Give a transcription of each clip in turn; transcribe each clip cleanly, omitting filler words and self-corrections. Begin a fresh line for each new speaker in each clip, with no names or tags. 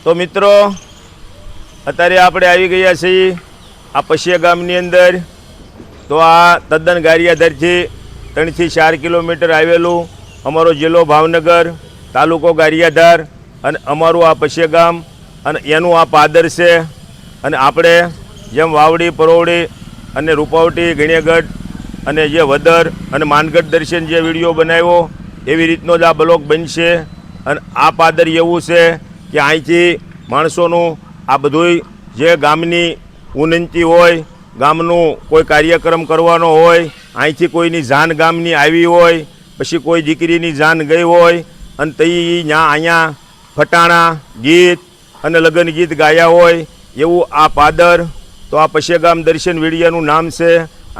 તો મિત્રો અત્યારે આપણે આવી ગયા છીએ આ પશિયા ગામની અંદર. તો આ તદ્દન ગારિયાધારથી 3 થી 4 કિલોમીટર આવેલું અમારો જિલ્લો ભાવનગર, તાલુકો ગારિયાધાર અને અમારું આ પશિયા ગામ અને એનું આ પાદર છે. અને આપણે જેમ વાવડી, પરોવડી અને રૂપાવટી, ગણ્યાગઢ અને જે વદર અને માનગઢ દર્શન જે વિડીયો બનાવ્યો એવી રીતનો જ આ બ્લોગ બનશે. અને આ પાદર એવું છે કે અહીંથી માણસોનું આ બધુંય જે ગામની ઉન્નતિ હોય, ગામનું કોઈ કાર્યક્રમ કરવાનો હોય, અહીંથી કોઈની જાન ગામની આવી હોય, પછી કોઈ દીકરીની જાન ગઈ હોય અને તે અહીંયા ફટાણા ગીત અને લગ્ન ગીત ગાયા હોય એવું આ પાદર. તો આ પશિયા ગામ દર્શન વિડીયોનું નામ છે.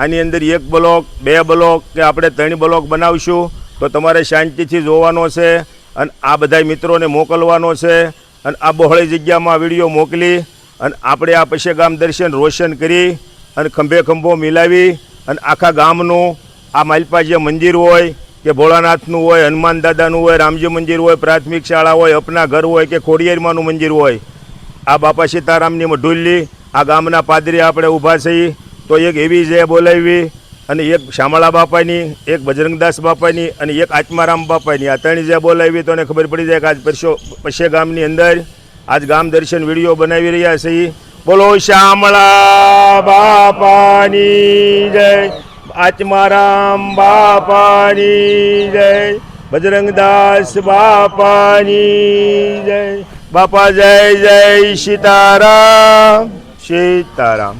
આની અંદર 1 બ્લોક, 2 બ્લોક કે આપણે 3 બ્લોક બનાવશું. તો તમારે શાંતિથી જોવાનો છે અને આ બધા મિત્રોને મોકલવાનો છે. અને આ બહોળી જગ્યામાં વિડીયો મોકલી અને આપણે આ પશિયા ગામ દર્શન રોશન કરી અને ખંભે ખંભો મિલાવી અને આખા ગામનું આ માલપા જે મંદિર હોય કે ભોળાનાથનું હોય, હનુમાન દાદાનું હોય, રામજી મંદિર હોય, પ્રાથમિક શાળા હોય, અપના ઘર હોય કે ખોડિયારમાંનું મંદિર હોય, આ બાપા સીતારામની મઢુલ્લી આ ગામના પાદરી આપણે ઊભા છીએ. તો એક એવી જે બોલાવી અને એક શામળા બાપાની, એક બજરંગદાસ બાપાની અને એક આત્મારામ બાપાની, આ 3 જે બોલાવી તો એને ખબર પડી જાય કે આજ પશિયા ગામની અંદર આજ ગામ દર્શન વિડીયો બનાવી રહ્યા છીએ. બોલો શામળા બાપાની જય, આત્મારામ બાપાની જય, બજરંગદાસ બાપાની જય. બાપા જય જય સીતારામ, સીતારામ.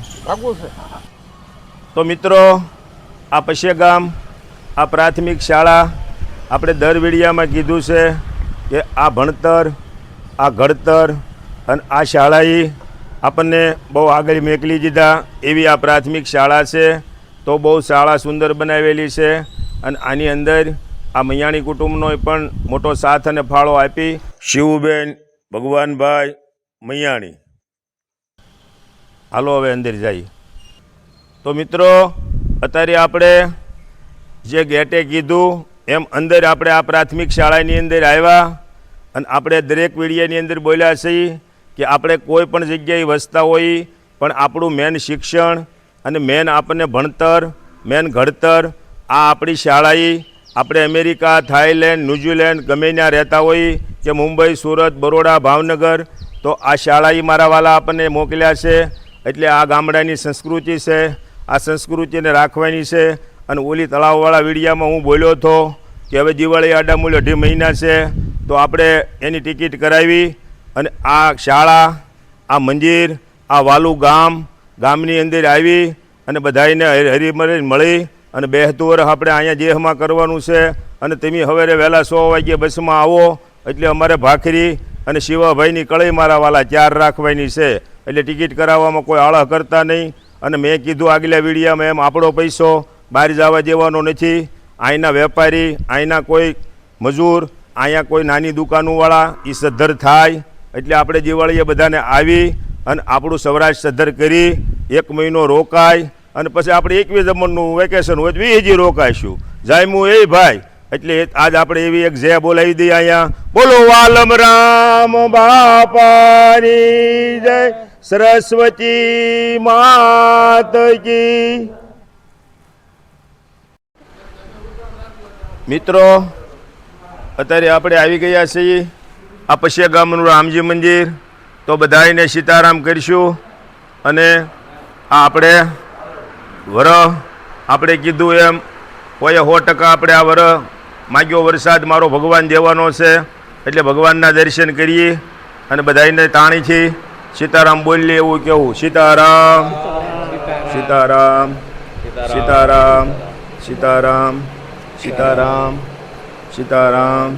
તો મિત્રો આ પશિયા ગામ આ પ્રાથમિક શાળા આપણે દર વિડીયામાં કીધું છે કે આ ભણતર, આ ઘડતર અને આ શાળાએ આપણને બહુ આગળ મેકલી દીધા એવી આ પ્રાથમિક શાળા છે. તો બહુ શાળા સુંદર બનાવેલી છે અને આની અંદર આ મૈયાણી કુટુંબનો પણ મોટો સાથ અને ફાળો આપી શિવબેન ભગવાનભાઈ મૈયાણી. હાલો હવે અંદર જઈએ. તો મિત્રો અત્યારે આપણે જે ગેટે કીધું એમ અંદર આપણે આ પ્રાથમિક શાળાની અંદર આવ્યા અને આપણે દરેક વિડીયાની અંદર બોલ્યા છીએ કે આપણે કોઈ પણ જગ્યાએ વસતા હોઈએ પણ આપણું મેન શિક્ષણ અને મેન આપણને ભણતર, મેન ઘડતર આ આપણી શાળાએ આપણે અમેરિકા, થાઈલેન્ડ, ન્યૂઝીલેન્ડ ગમે ત્યાં રહેતા હોઈએ કે મુંબઈ, સુરત, બરોડા, ભાવનગર, તો આ શાળાએ મારા વાલા આપણને મોકલ્યા છે. એટલે આ ગામડાની સંસ્કૃતિ છે, આ સંસ્કૃતિને રાખવાની છે. અને ઓલી તળાવવાળા વિડીયામાં હું બોલ્યો હતો કે હવે દિવાળી આડામૂળ 2.5 મહિના છે તો આપણે એની ટિકિટ કરાવી અને આ શાળા, આ મંદિર, આ વાલું ગામની અંદર આવી અને બધાને હરીમરી મળી અને 2 વર્ષ આપણે અહીંયા દેહમાં કરવાનું છે. અને તમે સવારે વહેલા 100 વાગ્યે બસમાં આવો એટલે અમારે ભાખરી અને શિવાભાઈની કળઈ મારા વાલા 4 રાખવાની છે. એટલે ટિકિટ કરાવવામાં કોઈ આળહ કરતા નહીં. અને મેં કીધું આગલા વિડીયામાં એમ આપણો પૈસો બહાર જવા દેવાનો નથી. અહીંના વેપારી, અહીંના કોઈ મજૂર, અહીંયા કોઈ નાની દુકાનોવાળા એ સદ્ધર થાય. એટલે આપણે દિવાળીએ બધાને આવી અને આપણું સૌરાષ્ટ્ર સદ્ધર કરી 1 મહિનો રોકાય અને પછી આપણે 21 જમણનું વેકેશન હોય તો 20 રોકાઈશું. જાયમું એ ભાઈ. એટલે આજ આપણે એવી એક જય બોલાવી દઈએ અહીંયા. બોલો વાલમ રામ બાપાની જય, સરસ્વતી માત કી. મિત્રો અત્યારે આપણે આવી ગયા છીએ આ પશિયા ગામનું રામજી મંદિર. તો બધાને સીતારામ કરીશું. અને આ આપણે આપણે કીધું એમ કોઈ 100% આપણે આ માગ્યો વરસાદ મારો ભગવાન દેવાનો છે. એટલે ભગવાનના દર્શન કરીએ અને બધાને તાણીથી સીતારામ બોલીએ એવું કેવું. સીતારામ, સીતારામ, સીતારામ, સીતારામ, સીતારામ, સીતારામ,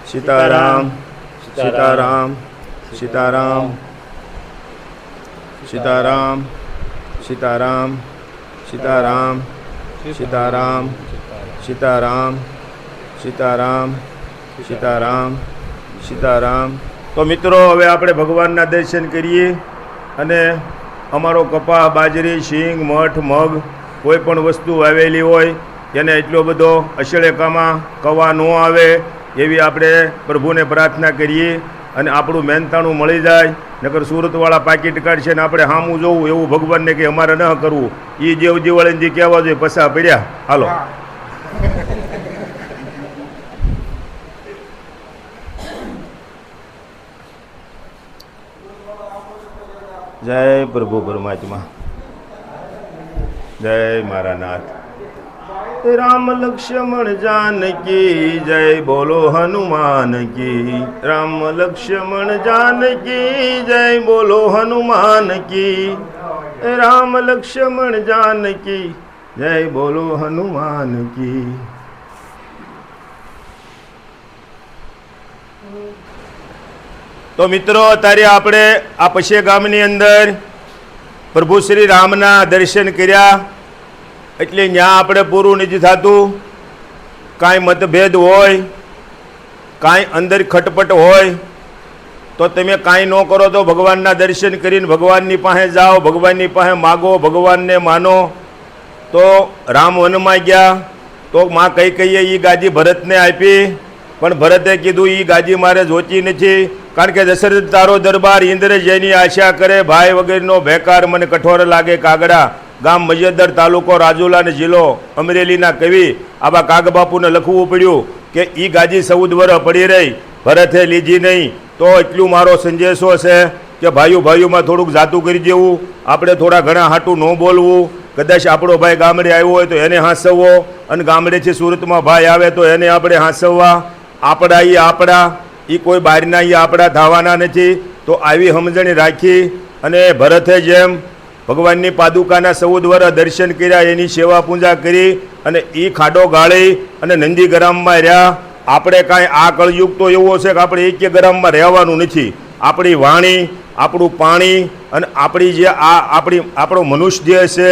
સીતારામ, સીતારામ, સીતારામ, સીતારામ, સીતારામ, સીતારામ, સીતારામ, સીતારામ, સીતારામ, સીતારામ, સીતારામ. તો મિત્રો હવે આપણે ભગવાનના દર્શન કરીએ. અને અમારો કપા, બાજરી, શીંગ, મઠ, મગ કોઈ પણ વસ્તુ આવેલી હોય એને એટલો બધો અષળેકામાં કવા ન આવે એવી આપણે પ્રભુને પ્રાર્થના કરીએ. અને આપણું મહેનતાણું મળી જાય. નકર સુરતવાળા પાકીટ કાઢશે ને આપણે સામું જોવું એવું ભગવાનને કે અમારે ન કરવું. એ જેવજીવાળાને જે કહેવા જોઈએ પસા પડ્યા. હાલો જય પ્રભુ પરમાત્મા, જય મારા નાથ. રામ લક્ષ્મણ જાનકી જય, બોલો હનુમાન કી. રામ લક્ષ્મણ જાનકી જય, બોલો હનુમાન કી. રામ લક્ષ્મણ જાનકી જય, બોલો હનુમાન કી. તો મિત્રો અત્યારે આપણે આ પશ્ય ગામની અંદર પ્રભુ શ્રી રામના દર્શન કર્યા. એટલે ત્યાં આપણે પૂરું નથી થતું. કાંઈ મતભેદ હોય, કાંઈ અંદર ખટપટ હોય તો તમે કાંઈ ન કરો તો ભગવાનના દર્શન કરીને ભગવાનની પાસે જાઓ, ભગવાનની પાસે માગો, ભગવાનને માનો. તો રામ વનમાં ગયા તો માં કઈ કહીએ એ ગાદી ભરતને આપી, પણ ભરતે કીધું એ ગાદી મારે જોતી નથી, કારણ કે દશરથ તારો દરબાર ઇન્દ્ર જેની આશા કરે, ભાઈ વગેરેનો ભેકાર મને કઠોર લાગે કાગડા. ગામ મજેદર, તાલુકો રાજુલા અને જિલ્લો અમરેલીના કવિ આવા કાગબાપુને લખવું પડ્યું કે એ ગાદી 14 વર્ષ પડી રહી, ભરતે લીધી નહીં. તો એટલું મારો સંદેશો છે કે ભાઈઓમાં થોડુંક જાતું કરી દેવું, આપણે થોડા ઘણા હાટું ન બોલવું. કદાચ આપણો ભાઈ ગામડે આવ્યો હોય તો એને હાંસવવો, અને ગામડેથી સુરતમાં ભાઈ આવે તો એને આપણે હાંસવવા. આપણા એ કોઈ બહારના એ આપણા થવાના નથી. તો આવી સમજણી રાખી અને ભરતે જેમ ભગવાનની પાદુકાના 14 વર્ષ દર્શન કર્યા, એની સેવા પૂજા કરી અને એ ખાડો ગાળી અને નંદીગ્રામમાં રહ્યા. આપણે કાંઈ આ કળયુગ તો એવો છે કે આપણે એક ગ્રામમાં રહેવાનું નથી. આપણી વાણી, આપણું પાણી અને આપણી જે આપણો મનુષ્ય જે છે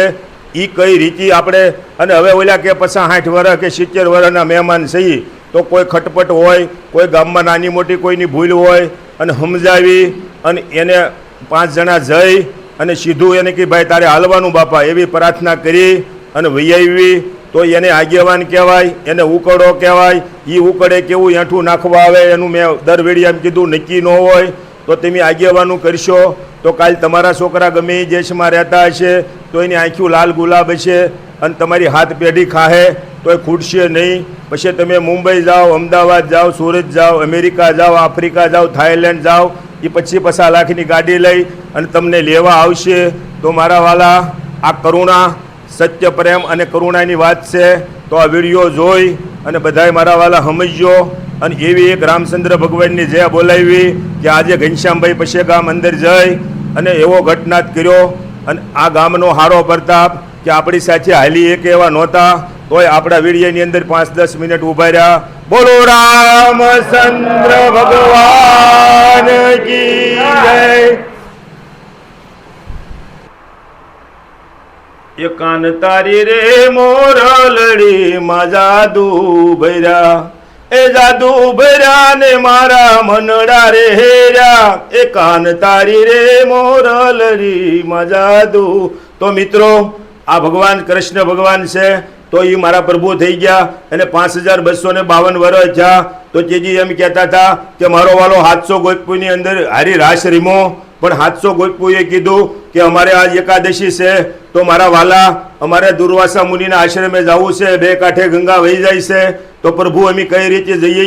એ કઈ રીતે આપણે, અને હવે ઓલા કે 65 વર્ષ કે 70 વર્ષના મહેમાન છીએ તો કોઈ ખટપટ હોય, કોઈ ગામમાં નાની મોટી કોઈની ભૂલ હોય અને સમજાવી અને એને 5 જણા જઈ અને સીધું એને કે ભાઈ તારે હાલવાનું બાપા એવી પ્રાર્થના કરી અને વૈયાવી તો એને આગેવાન કહેવાય, એને ઉકળો કહેવાય. એ ઉકળે કેવું એઠું નાખવા આવે એનું મેં દર વેળી એમ કીધું નક્કી ન હોય. તો તમે આગેવાનું કરશો તો કાલ તમારા છોકરા ગમે એ દેશમાં રહેતા હશે તો એની આંખ્યું લાલ ગુલાબ હશે અને તમારી હાથ પેઢી ખાહે તો એ ખૂટશે નહીં. પછી તમે મુંબઈ જાઓ, અમદાવાદ જાઓ, સુરત જાઓ, અમેરિકા જાઓ, આફ્રિકા જાઓ, થાઈલેન્ડ જાઓ, એ 25 લાખની ગાડી લઈ અને તમને લેવા આવશે. તો મારા વાલા, આ કરુણા, સત્ય, પ્રેમ અને કરુણાની વાત છે. તો આ વિડીયો જોઈ અને બધાય મારા વાલા સમજજો. અને એવી એક રામચંદ્ર ભગવાનની જય બોલાવી કે આજે ઘનશ્યામભાઈ પશ્ય ગામ અંદર જઈ અને એવો ઘટનાથ કર્યો. અને આ ગામનો હારો પ્રતાપ કે આપણી સાથે હાલી એક એવા નહોતા તોય આપણા વિડીયોની અંદર 5-10 મિનિટ ઊભા રહ્યા. બોલો રામચંદ્ર ભગવાન કી જય. એ કાન તારી રે મોરલડી માં જાદુ ભર્યા, એ જાદુ ભર્યા ને મારા મનડા રે હેર્યા. એ કાન તારી રે મોરલડી માં જાદુ. તો મિત્રો આ ભગવાન કૃષ્ણ ભગવાન છે. તો એ મારા પ્રભુ થઈ ગયા અને 5252 વર્ષ થયા. તો તેજી એમ કહેતા હતા કે મારો વાલો 700 ગોપીની અંદર હારી રાસ રીમો, પણ 700 ગોપીએ કીધું કે અમારે આજ એકાદશી છે તો મારા વાલા અમારે દુર્વાસા મુનિના આશ્રમે જવું છે, 2 કાંઠે ગંગા વહી જાય છે. તો પ્રભુ અમે કઈ રીતે જઈએ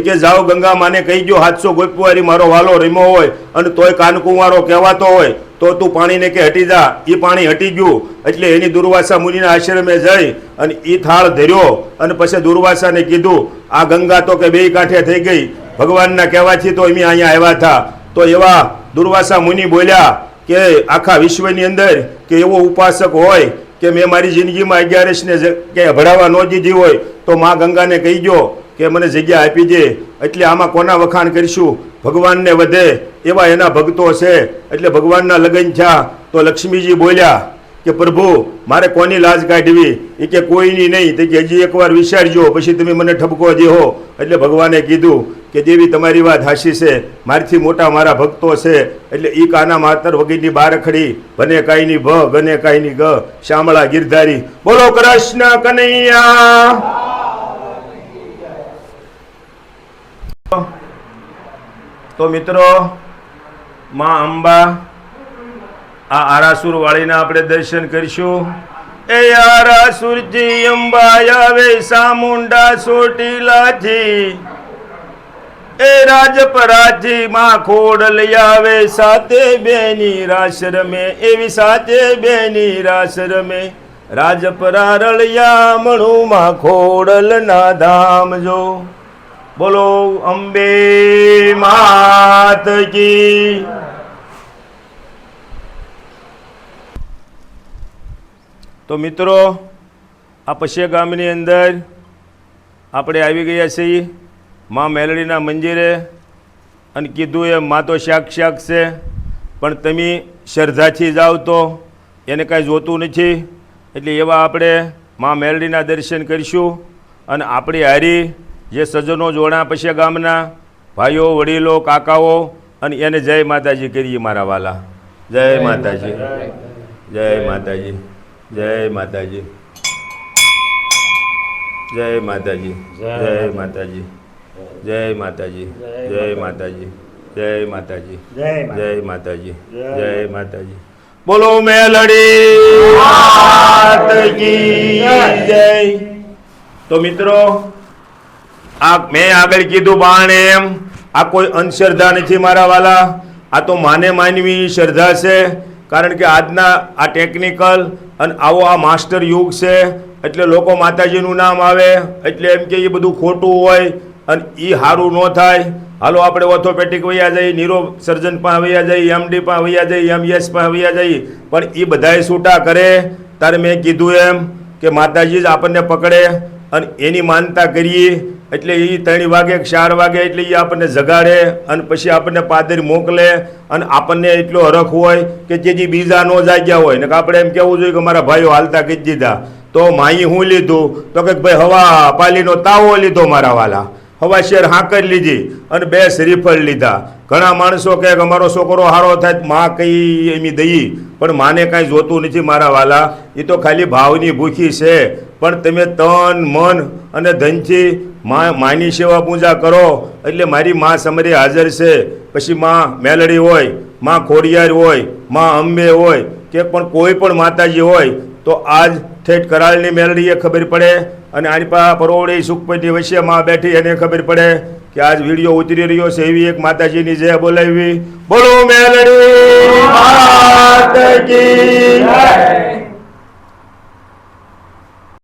કે જાઓ ગંગા માને કહી ગયો 700 ગોપીવારી મારો વાલો રીમો હોય અને તોય કાનકુંવારો કહેવાતો હોય તો તું પાણીને કે હટી જા. એ પાણી હટી ગયું એટલે એની દુર્વાસા મુનિના આશ્રમે જઈ અને એ થાળ ધર્યો અને પછી દુર્વાસાને કીધું આ ગંગા તો કે 2 કાંઠે થઈ ગઈ, ભગવાનના કહેવાથી તો અમે અહીંયા આવ્યા હતા. તો એવા દુર્વાસા મુનિ બોલ્યા કે આખા વિશ્વની અંદર કે એવો ઉપાસક હોય કે મેં મારી જિંદગીમાં 11ને કે ભણાવવા ન દીધી હોય તો મા ગંગાને કહી ગયો કે મને જગ્યા આપી દે. એટલે આમાં કોના વખાણ કરીશું? ભગવાનને વધે એવા એના ભક્તો છે. એટલે ભગવાનના લગ્ન થયા તો લક્ષ્મીજી બોલ્યા કે પ્રભુ મારે કોની લાજ કાઢવી? એ કે કોઈની નહીં. તે કે હજી એકવાર વિચારજો પછી તમે મને ઠપકો દેહો. એટલે ભગવાને કીધું કે દેવી તમારી વાત હાચી છે, મારથી મોટા મારા ભક્તો છે. એટલે ઈ કાના માતર વગેરેની બારખડી બને કાઈની ભ ગને કાઈની ગ શામળા ગિરધારી. બોલો કૃષ્ણ કનૈયા. તો મિત્રો માં અંબા આ આરાસુર વાળીના આપણે દર્શન કરીશું. એ આરાસુરજી અંબા આવે સામુંડા ચોટીલાજી, એ રાજપરાજી માં ખોડલ આવે સાતે બેની રાસ રમે, એવી સાતે બેની રાસ રમે રાજપરા રળિયા મણું માં ખોડલ ના ધામ જો. બોલો અંબે માત કી. તો મિત્રો આ પશ્ય ગામની અંદર આપણે આવી ગયા છીએ માં મેલડીના મંદિરે, અને કીધું એમ માં તો સાક્ષાત છે, પણ તમે શ્રદ્ધાથી જાઓ તો એને કાંઈ જોતું નથી. એટલે એવા આપણે માં મેલડીના દર્શન કરીશું. અને આપણી હારી જે સજ્જનો જોડા પશ્ય ગામના ભાઈઓ વડીલો કાકાઓ, અને એને જય માતાજી કરીએ મારા વાલા. જય માતાજી, જય માતાજી, જય માતાજી, જય માતાજી, જય માતાજી, જય માતાજી, જય માતાજી, જય માતાજી, જય માતાજી, જય માતાજી. બોલો મેલડી માત કી જય. તો મિત્રો આ મેં આગળ કીધું બાણ એમ આ કોઈ અંધશ્રદ્ધા નથી મારા વાલા. આ તો માને માનવી શ્રદ્ધા છે. કારણ કે આજના આ ટેકનિકલ અને આવો આ માસ્ટર યુગ છે, એટલે લોકો માતાજીનું નામ આવે એટલે એમ કે એ બધું ખોટું હોય અને એ સારું ન થાય. હાલો આપણે ઓર્થોપેડિક વૈયા જઈએ, ન્યુરો સર્જન પાસે વૈયા જઈએ, એમડી પાસે વૈયા જઈએ, એમએસ પાસે વૈયા જઈએ, પણ એ બધાએ છૂટા કરે. ત્યારે મેં કીધું એમ કે માતાજી જ આપણને પકડે અને એની માનતા કરીએ એટલે એ 3 વાગે 4 વાગે એટલે એ આપણને જગાડે અને પછી આપણને પાદર મોકલે. અને આપણને એટલો હરખ હોય કે જેથી બીજા ન જાગ્યા હોય ને આપણે એમ કહેવું જોઈએ કે મારા ભાઈઓ હાલતા કહી દીધા. તો માઈ હું લીધું તો કે ભાઈ હવા પાલીનો તાવો લીધો મારા વાલા, હવા શેર હાંકર લીધી અને 2 શ્રીફળ લીધા. ઘણા માણસો કહે કે અમારો છોકરો હારો થાય માં કઈ એમ દઈ, પણ માને કાંઈ જોતું નથી મારા વાલા. એ તો ખાલી ભાવની ભૂખી છે. પણ તમે તન મન અને ધનથી માની સેવા પૂજા કરો એટલે મારી માં સમરે હાજર છે. પછી માં મેલડી હોય, માં ખોડિયાર હોય, માં અંબે હોય કે પણ કોઈ પણ માતાજી હોય તો આજ ઠેઠ કરાળની મેલડીએ ખબર પડે અને આની પા પરોવડી સુખપતિ વચ્ચે માં બેઠી એને ખબર પડે કે આજ વિડીયો ઉતરી રહ્યો છે. એવી એક માતાજીની જય બોલાવી. બોલો મેલડી માત કી જય.